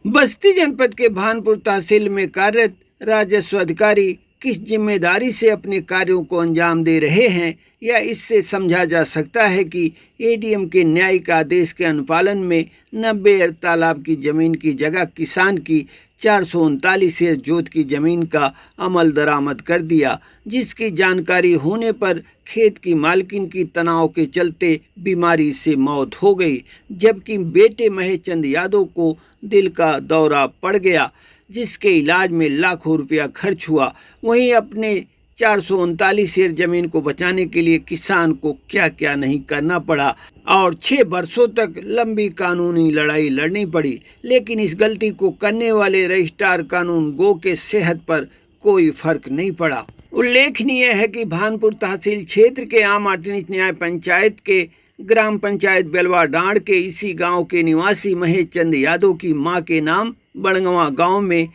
बस्ती जनपद के भानपुर तहसील में कार्यरत राजस्व अधिकारी किस जिम्मेदारी से अपने कार्यों को अंजाम दे रहे हैं, या इससे समझा जा सकता है कि एडीएम के न्यायिक आदेश के अनुपालन में 90 तालाब की जमीन की जगह किसान की 439 जोत की जमीन का अमल दरामद कर दिया, जिसकी जानकारी होने पर खेत की मालकिन की तनाव के चलते बीमारी से मौत हो गई, जबकि बेटे महेश चंद यादव को दिल का दौरा पड़ गया, जिसके इलाज में लाखों रुपया खर्च हुआ। वहीं अपने 439 एकड़ जमीन को बचाने के लिए किसान को क्या क्या नहीं करना पड़ा और 6 वर्षों तक लंबी कानूनी लड़ाई लड़नी पड़ी, लेकिन इस गलती को करने वाले रजिस्ट्रार कानून गो के सेहत पर कोई फर्क नहीं पड़ा। उल्लेखनीय है कि भानपुर तहसील क्षेत्र के आम आटनिच न्याय पंचायत के ग्राम पंचायत बेलवा डांड के इसी गांव के निवासी महेश चंद यादव की मां के नाम बड़गवा गांव में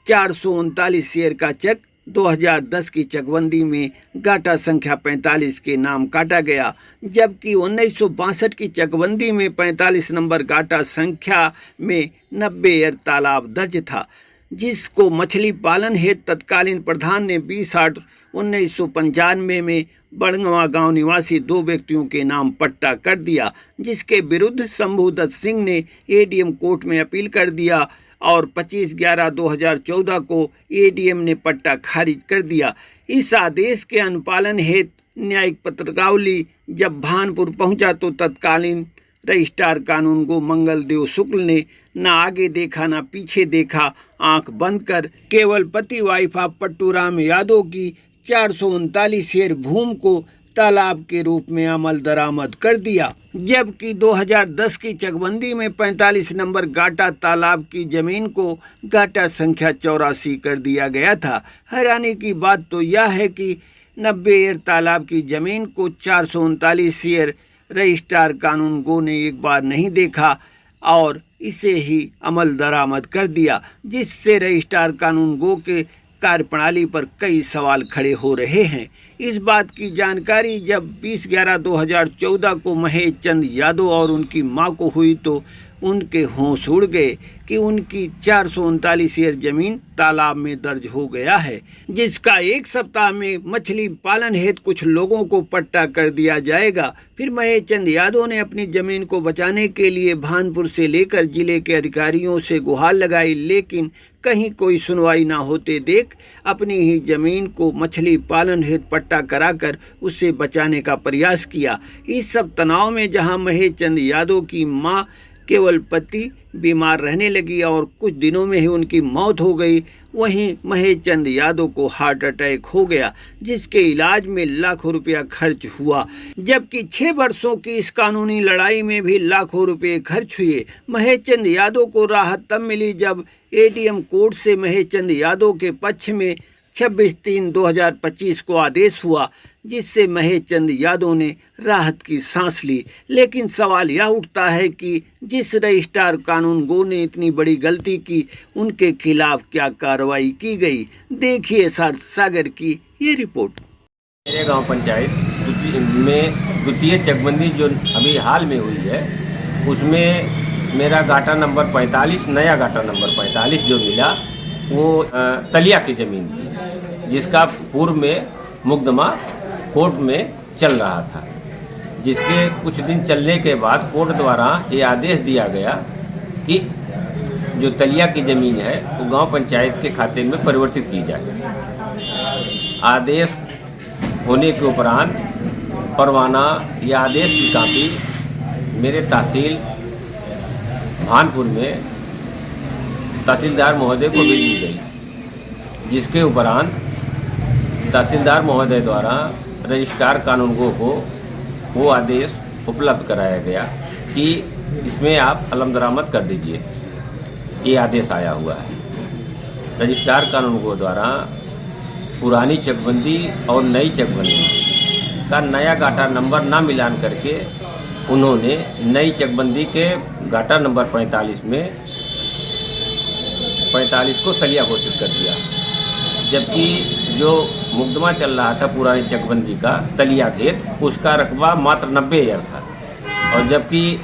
439 शेयर का चेक 2010 की चकबंदी में गाटा संख्या 45 के नाम काटा गया, जबकि 1962 की चकबंदी में 45 नंबर गाटा संख्या में 90 तालाब दर्ज था, जिसको मछली पालन हेतु तत्कालीन प्रधान ने 20/8/1995 में बड़गवा गांव निवासी 2 व्यक्तियों के नाम पट्टा कर दिया, जिसके विरुद्ध शंभुदत्त सिंह ने एडीएम कोर्ट में अपील कर दिया और 25/11/2014 को एडीएम ने पट्टा खारिज कर दिया। इस आदेश के अनुपालन हेतु न्यायिक पत्रावली जब भानपुर पहुंचा तो तत्कालीन रजिस्ट्रार कानून गो मंगल देव शुक्ल ने न आगे देखा न पीछे देखा, आंख बंद कर केवल पति वाइफ ऑफ पट्टूराम यादव की 439 एकड़ भूमि को तालाब के रूप में अमल दरामद कर दिया, जबकि 2010 की चकबंदी में 45 नंबर गाटा तालाब की जमीन को गाटा संख्या 84 कर दिया गया था। हैरानी की बात तो यह है कि 90 एकड़ तालाब की जमीन को 439 एकड़ रजिस्ट्रार कानून गो ने एक बार नहीं देखा और इसे ही अमल दरामद कर दिया, जिससे रजिस्ट्रार कानून गो के कार्यप्रणाली पर कई सवाल खड़े हो रहे हैं। इस बात की जानकारी जब 20/11/2014 को महेश चंद यादव और उनकी मां को हुई तो उनके होश उड़ गए कि उनकी 439 एकड़ जमीन तालाब में दर्ज हो गया है, जिसका 1 सप्ताह में मछली पालन हेतु कुछ लोगों को पट्टा कर दिया जाएगा। फिर महेश चंद यादव ने अपनी जमीन को बचाने के लिए भानपुर से लेकर जिले के अधिकारियों से गुहार लगाई, लेकिन कहीं कोई सुनवाई ना होते देख अपनी ही जमीन को मछली पालन हेतु पट्टा कराकर उसे बचाने का प्रयास किया। इस सब तनाव में जहां महेश चंद यादव की मां केवल पति बीमार रहने लगी और कुछ दिनों में ही उनकी मौत हो गई, वहीं महेश चंद यादव को हार्ट अटैक हो गया, जिसके इलाज में लाखों रुपया खर्च हुआ, जबकि 6 वर्षों की इस कानूनी लड़ाई में भी लाखों रुपए खर्च हुए। महेश चंद यादव को राहत तब मिली जब एडीएम कोर्ट से महेश चंद यादव के पक्ष में 26/3/2025 को आदेश हुआ, जिससे महेश चंद यादव ने राहत की सांस ली। लेकिन सवाल यह उठता है कि जिस रजिस्ट्रार कानून गो ने इतनी बड़ी गलती की, उनके खिलाफ क्या कार्रवाई की गई। देखिए सागर की ये रिपोर्ट। मेरे गांव पंचायत में द्वितीय चकबंदी जो अभी हाल में हुई है, उसमें मेरा गाटा नंबर 45, नया गाटा नंबर 45 जो मिला वो तलिया की ज़मीन थी, जिसका पूर्व में मुकदमा कोर्ट में चल रहा था, जिसके कुछ दिन चलने के बाद कोर्ट द्वारा ये आदेश दिया गया कि जो तलिया की ज़मीन है वो गांव पंचायत के खाते में परिवर्तित की जाए। आदेश होने के उपरांत परवाना या आदेश की कापी मेरे तहसील भानपुर में तहसीलदार महोदय को भेजी गई, जिसके उपरांत तहसीलदार महोदय द्वारा रजिस्ट्रार कानून गो को वो आदेश उपलब्ध कराया गया कि इसमें आप अलम दरामद कर दीजिए। ये आदेश आया हुआ है। रजिस्ट्रार कानून गो द्वारा पुरानी चकबंदी और नई चकबंदी का नया गाटा नंबर ना मिलान करके उन्होंने नई चकबंदी के गाटा नंबर 45 में 45 को तलिया घोषित कर दिया, जबकि जो मुकदमा चल रहा था पुरानी चकबंदी का तलिया खेत, उसका रकबा मात्र 90 एकड़ था, और जबकि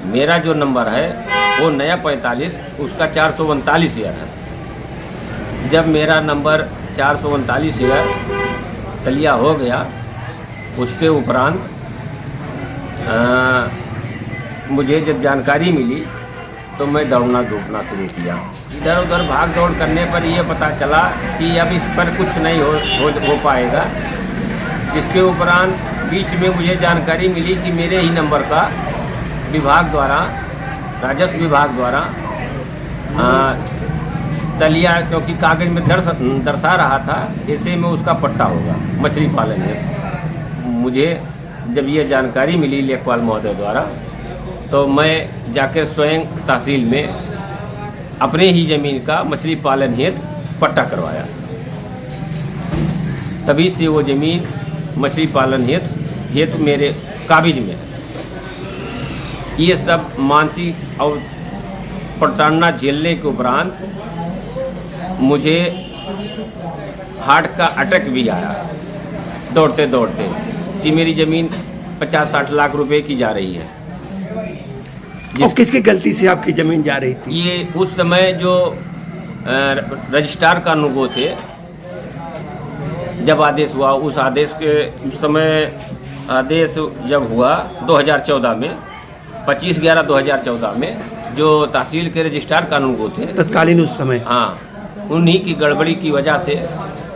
मेरा जो नंबर है वो नया 45, उसका 439 ईयर है। जब मेरा नंबर 439 ईयर तलिया हो गया, उसके उपरांत मुझे जब जानकारी मिली तो मैं दौड़ना धूपना शुरू किया। इधर उधर भाग दौड़ करने पर ये पता चला कि अब इस पर कुछ नहीं हो पाएगा। जिसके उपरांत बीच में मुझे जानकारी मिली कि मेरे ही नंबर का विभाग द्वारा, राजस्व विभाग द्वारा तलिया, क्योंकि कागज़ में दर्शा रहा था ऐसे में उसका पट्टा होगा, मछली पालन है। मुझे जब ये जानकारी मिली लेखपाल महोदय द्वारा, तो मैं जाकर स्वयं तहसील में अपने ही ज़मीन का मछली पालन हेतु पट्टा करवाया। तभी से वो ज़मीन मछली पालन हेतु मेरे काबिज में। ये सब मानसिक और प्रताड़ना झेलने के उपरांत मुझे हार्ट का अटैक भी आया दौड़ते दौड़ते, कि मेरी ज़मीन 50-60 लाख रुपए की जा रही है। और किसकी गलती से आपकी ज़मीन जा रही थी? ये उस समय जो रजिस्ट्रार कानूनगो थे, जब आदेश हुआ, उस आदेश के उस समय आदेश जब हुआ 2014 में, 25/11/2014 में, जो तहसील के रजिस्ट्रार कानूनगो थे तत्कालीन उस समय, हाँ, उन्हीं की गड़बड़ी की वजह से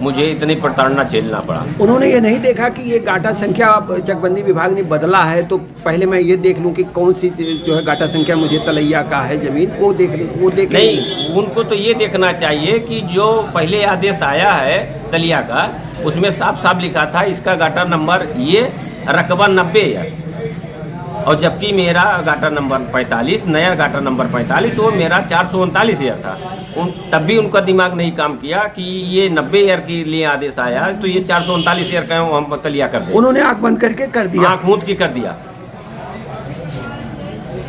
मुझे इतनी प्रताड़ना झेलना पड़ा। उन्होंने ये नहीं देखा कि ये गाटा संख्या चकबंदी विभाग ने बदला है, तो पहले मैं ये देख लूं कि कौन सी जो है गाटा संख्या मुझे तलैया का है ज़मीन, वो देख नहीं, उनको तो ये देखना चाहिए कि जो पहले आदेश आया है तलिया का, उसमें साफ साफ लिखा था इसका गाटा नंबर ये रकबा 90 है, और जबकि मेरा गाटा नंबर 45, नया गाटा नंबर 45, वो मेरा 439 ईयर था। तब भी उनका दिमाग नहीं काम किया कि ये 90 ईयर के लिए आदेश आया, तो ये 439 ईयर का हम तलिया कर दिया। उन्होंने आंख बंद करके कर दिया, आंख मूंद की कर दिया।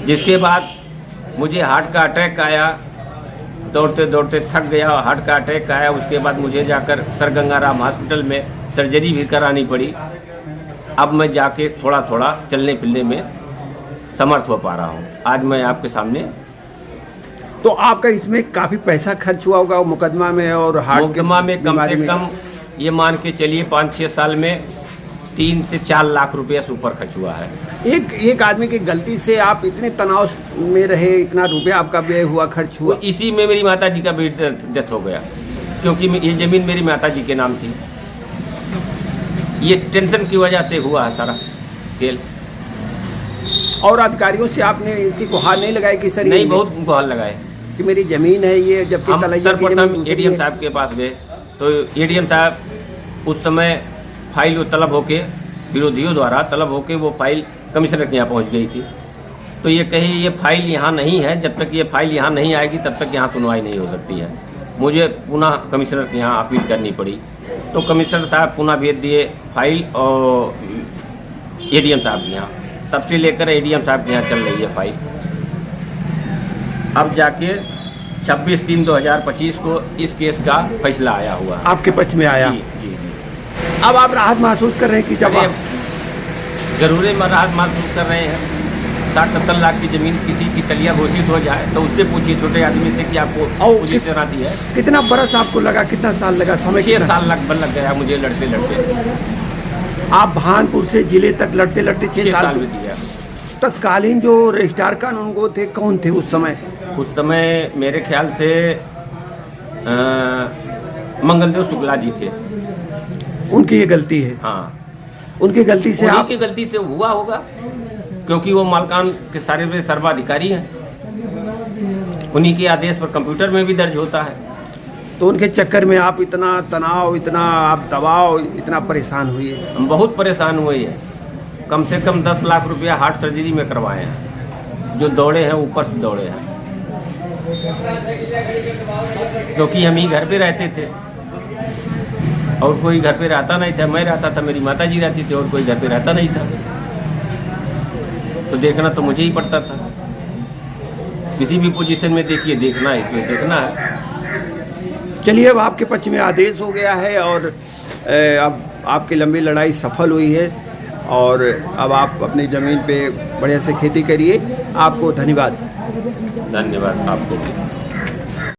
जिसके बाद मुझे हार्ट का अटैक आया, दौड़ते दौड़ते थक गया, हार्ट का अटैक आया। उसके बाद मुझे जाकर सर गंगाराम हॉस्पिटल में सर्जरी भी करानी पड़ी। अब मैं जाके थोड़ा थोड़ा चलने फिरने में समर्थ हो पा रहा हूँ। आज मैं आपके सामने। तो आपका इसमें काफ़ी पैसा खर्च हुआ होगा मुकदमा में, और हार्ट मुकदमा में कम से कम ये मान के चलिए 5-6 साल में 3 से 4 लाख रुपये से ऊपर खर्च हुआ है। एक आदमी की गलती से आप इतने तनाव में रहे, इतना रुपया आपका व्यय हुआ, खर्च हुआ। तो इसी में मेरी माता जी का भी डेथ हो गया, क्योंकि ये ज़मीन मेरी माता जी के नाम थी। ये टेंशन की वजह से हुआ है सारा खेल। और अधिकारियों से आपने इसकी गुहार नहीं लगाई कि सर? नहीं, बहुत गुहार लगाए कि मेरी ज़मीन है ये, जबकि हम सर्वप्रथम एडीएम साहब के पास गए, तो एडीएम साहब उस समय फाइल तलब होके, विरोधियों द्वारा तलब होके वो फाइल कमिश्नर के यहाँ पहुँच गई थी। तो ये कहे ये फाइल यहाँ नहीं है, जब तक ये फाइल यहाँ नहीं आएगी तब तक यहाँ सुनवाई नहीं हो सकती है। मुझे पुनः कमिश्नर के यहाँ अपील करनी पड़ी, तो कमिश्नर साहब पुनः भेज दिए फाइल और एडीएम साहब के यहाँ। तब से लेकर एडीएम साहब के यहाँ चल रही है फाइल। अब जाके 26/3/2025 को इस केस का फैसला आया हुआ है। आपके पक्ष में आया? जी जी जी। अब आप राहत महसूस कर रहे हैं कि जब जरूर राहत महसूस कर रहे हैं। 60-70 लाख की ज़मीन किसी की तलिया घोषित हो जाए तो उससे पूछिए छोटे आदमी से कि आपको पोजीशन आती है। कितना बरस आपको लगा, कितना साल लगा? समय 6 साल लग गया मुझे लड़ते लड़ते। आप भानपुर से जिले तक लड़ते लड़ते 6 साल में दिया। तत्कालीन जो रजिस्ट्रार कानूनगो थे कौन थे उस समय? उस समय मेरे ख्याल से मंगलदेव शुक्ला जी थे। उनकी ये गलती है? हाँ, उनकी गलती से, उन्हीं की गलती से हुआ होगा, क्योंकि वो मालकान के सारे सर्वाधिकारी हैं। उन्हीं के आदेश पर कंप्यूटर में भी दर्ज होता है। तो उनके चक्कर में आप इतना तनाव, इतना आप दबाव, इतना परेशान हुए? हम बहुत परेशान हुए हैं। कम से कम 10 लाख रुपया हार्ट सर्जरी में करवाए हैं। जो दौड़े हैं ऊपर से दौड़े हैं, क्योंकि हम ही घर पे रहते थे और कोई घर पे रहता नहीं था। मैं रहता था, मेरी माता जी रहती थी, और कोई घर पे रहता नहीं था। तो देखना तो मुझे ही पड़ता था। किसी भी पोजीशन में देखिए, देखना है तो देखना है। चलिए, अब आपके पक्ष में आदेश हो गया है और अब आपकी लंबी लड़ाई सफल हुई है और अब आप अपनी ज़मीन पे बढ़िया से खेती करिए। आपको धन्यवाद। धन्यवाद आपको भी।